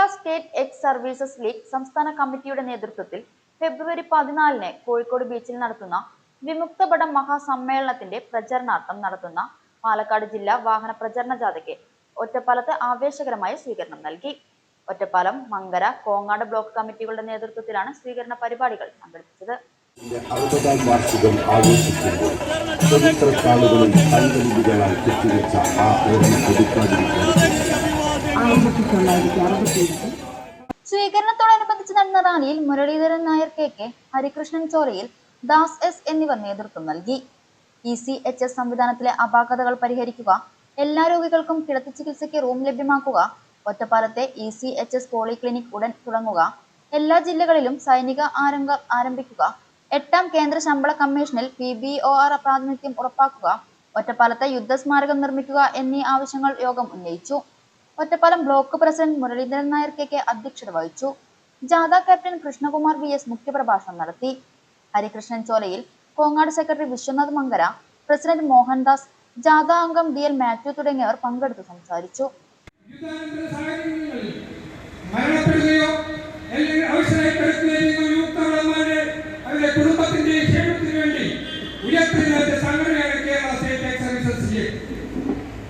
Kerala state X services league സംസ്ഥാന കമ്മിറ്റിയുടെ നേതൃത്വത്തിൽ ഫെബ്രുവരി 14-ന് കോഴിക്കോട് ബീച്ചിൽ നടത്തുന്ന വിമുക്തഭട മഹാസമ്മേളനത്തിന്റെ പ്രചരണാർത്ഥം നടത്തുന്ന പാലക്കാട് ജില്ലാ വാഹന പ്രചരണ ജാഥയ്ക്ക് ഒറ്റപ്പാലത്ത് ആവേശകരമായ സ്വീകരണം നൽകി. ഒറ്റപ്പാലം, മങ്കര, കോങ്ങാട് ബ്ലോക്ക് കമ്മിറ്റികളുടെ നേതൃത്വത്തിലാണ് സ്വീകരണ പരിപാടികൾ സംഘടിപ്പിച്ചത്. വാർഷികം ആഘോഷിക്കുമ്പോൾ ചരിത്രത്താളുകളിൽ കൈകളികളാൽ കെട്ടിവെച്ച ആ ഓർമ്മ സ്വീകരണത്തോടനുബന്ധിച്ച് നടന്ന റാലിയിൽ മുരളീധരൻ നായർ KK, ഹരികൃഷ്ണൻ ചോലയിൽ, ദാസ് S എന്നിവർ നേതൃത്വം നൽകി. ECHS സംവിധാനത്തിലെ അപാകതകൾ പരിഹരിക്കുക, എല്ലാ രോഗികൾക്കും കിടത്തി ചികിത്സയ്ക്ക് റൂം ലഭ്യമാക്കുക, ഒറ്റപ്പാലത്തെ ECHS പോളിക്ലിനിക് ഉടൻ തുടങ്ങുക, എല്ലാ ജില്ലകളിലും സൈനിക ആരംഗർ ആരംഭിക്കുക, 8ാം കേന്ദ്ര ശമ്പള കമ്മീഷനിൽ PBOR പ്രാതിനിധ്യം ഉറപ്പാക്കുക, ഒറ്റപ്പാലത്തെ യുദ്ധസ്മാരകം നിർമ്മിക്കുക എന്നീ ആവശ്യങ്ങൾ യോഗം ഉന്നയിച്ചു. Ottapalam block president Muraleedharan Nair KK അധ്യക്ഷത വഹിച്ചു. ജാഥ ക്യാപ്റ്റൻ കൃഷ്ണകുമാർ VS മുഖ്യപ്രഭാഷണം നടത്തി. ഹരികൃഷ്ണൻ ചോലയിൽ, കോങ്ങാട് സെക്രട്ടറി വിശ്വനാഥ് മങ്കര, പ്രസിഡന്റ് മോഹൻദാസ്, ജാഥ അംഗം DL മാത്യു തുടങ്ങിയവർ പങ്കെടുത്തു സംസാരിച്ചു.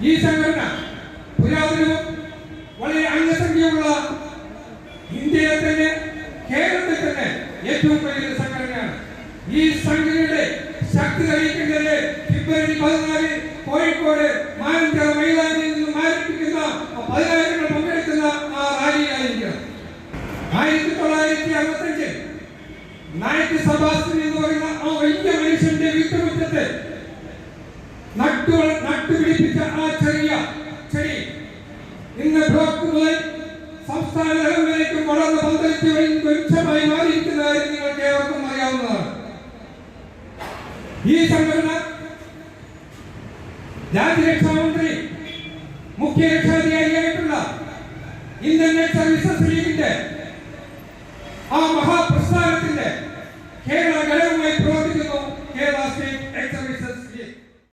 ഈ സംഘടന പുരാതനവും വളരെ അംഗസംഖ്യയുള്ള ഇന്ത്യയിലെ തന്നെ കേരളത്തിൽ തന്നെ ഏറ്റവും വലിയ സംഘടനയാണ്. ഈ സംഘടനയുടെ ശക്തി തെളിയിക്കുന്നത് ഫെബ്രുവരി 14 കോഴിക്കോട് മാനന്തവാടി മൈതാനിയിൽ നിന്നും ആരംഭിക്കുന്ന 10,000 പങ്കെടുക്കുന്ന ആ റാലിയായിരിക്കണം. 1965 നായിക് സബാസ്റ്റ്യൻ എന്ന് പറയുന്ന ആ വലിയ മനുഷ്യന്റെ വീട്ടുമുറ്റത്ത് നട്ടുപിടിപ്പിച്ച ആ ചെറിയ ചെടി ഇന്ന് ബ്ലോക്ക് മുതൽ സംസ്ഥാന തലങ്ങളിലേക്കും വളർന്ന് പന്തലിച്ച് വെളിച്ചമായി മാറിയിരിക്കുന്ന കാര്യം നിങ്ങൾക്ക് ഏവർക്കും അറിയാവുന്നതാണ്. ഈ സംഘടന രാജ്യരക്ഷാമന്ത്രി മുഖ്യ രക്ഷാധികാരിയായിട്ടുള്ള ഇന്ത്യൻ സർവീസസ് ലീഗിന്റെ ആ മഹാപ്രസ്ഥാനത്തിന്റെ കേരള